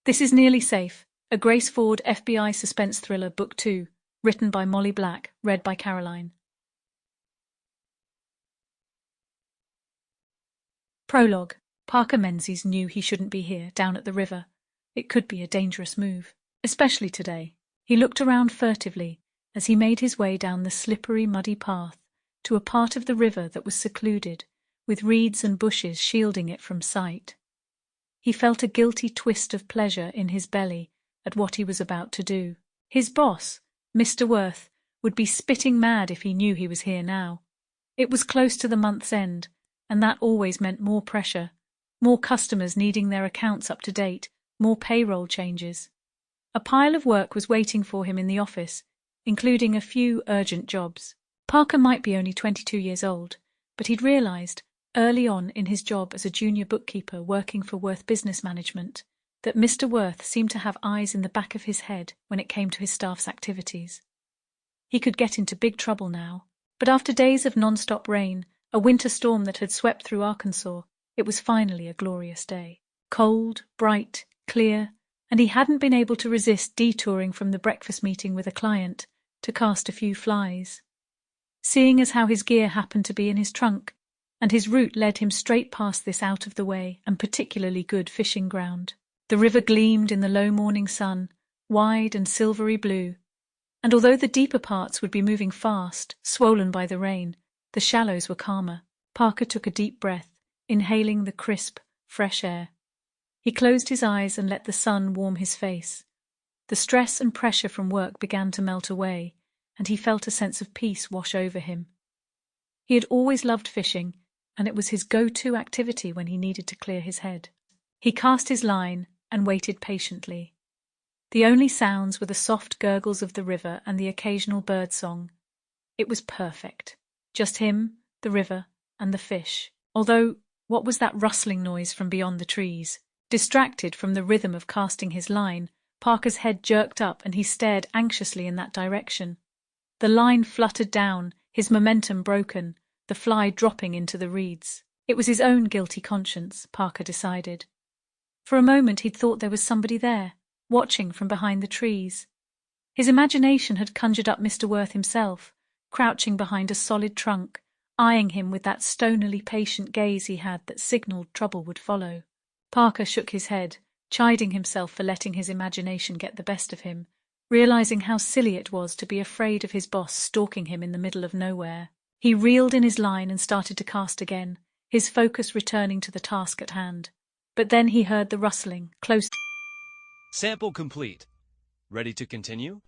This is Nearly Safe, a Grace Ford FBI suspense thriller, Book 2, written by Molly Black, read by Caroline. Prologue. Parker Menzies knew he shouldn't be here, down at the river. It could be a dangerous move, especially today. He looked around furtively as he made his way down the slippery, muddy path to a part of the river that was secluded, with reeds and bushes shielding it from sight. He felt a guilty twist of pleasure in his belly at what he was about to do. His boss, Mr. Worth, would be spitting mad if he knew he was here now. It was close to the month's end, and that always meant more pressure, more customers needing their accounts up to date, more payroll changes. A pile of work was waiting for him in the office, including a few urgent jobs. Parker might be only 22 years old, but he'd realized early on in his job as a junior bookkeeper working for Worth Business Management that Mr. Worth seemed to have eyes in the back of his head when it came to his staff's activities. He could get into big trouble now, but after days of non-stop rain, a winter storm that had swept through Arkansas, it was finally a glorious day. Cold, bright, clear, and he hadn't been able to resist detouring from the breakfast meeting with a client to cast a few flies. Seeing as how his gear happened to be in his trunk, and his route led him straight past this out-of-the-way and particularly good fishing ground. The river gleamed in the low morning sun, wide and silvery blue, and although the deeper parts would be moving fast, swollen by the rain, the shallows were calmer. Parker took a deep breath, inhaling the crisp, fresh air. He closed his eyes and let the sun warm his face. The stress and pressure from work began to melt away, and he felt a sense of peace wash over him. He had always loved fishing, and it was his go-to activity when he needed to clear his head. He cast his line and waited patiently. The only sounds were the soft gurgles of the river and the occasional bird song. It was perfect. Just him, the river, and the fish. Although, what was that rustling noise from beyond the trees? Distracted from the rhythm of casting his line, Parker's head jerked up and he stared anxiously in that direction. The line fluttered down, his momentum broken, the fly dropping into the reeds. It was his own guilty conscience, Parker decided. For a moment he'd thought there was somebody there, watching from behind the trees. His imagination had conjured up Mr. Worth himself, crouching behind a solid trunk, eyeing him with that stonily patient gaze he had that signaled trouble would follow. Parker shook his head, chiding himself for letting his imagination get the best of him, realizing how silly it was to be afraid of his boss stalking him in the middle of nowhere. He reeled in his line and started to cast again, his focus returning to the task at hand. But then he heard the rustling, close. Sample complete. Ready to continue?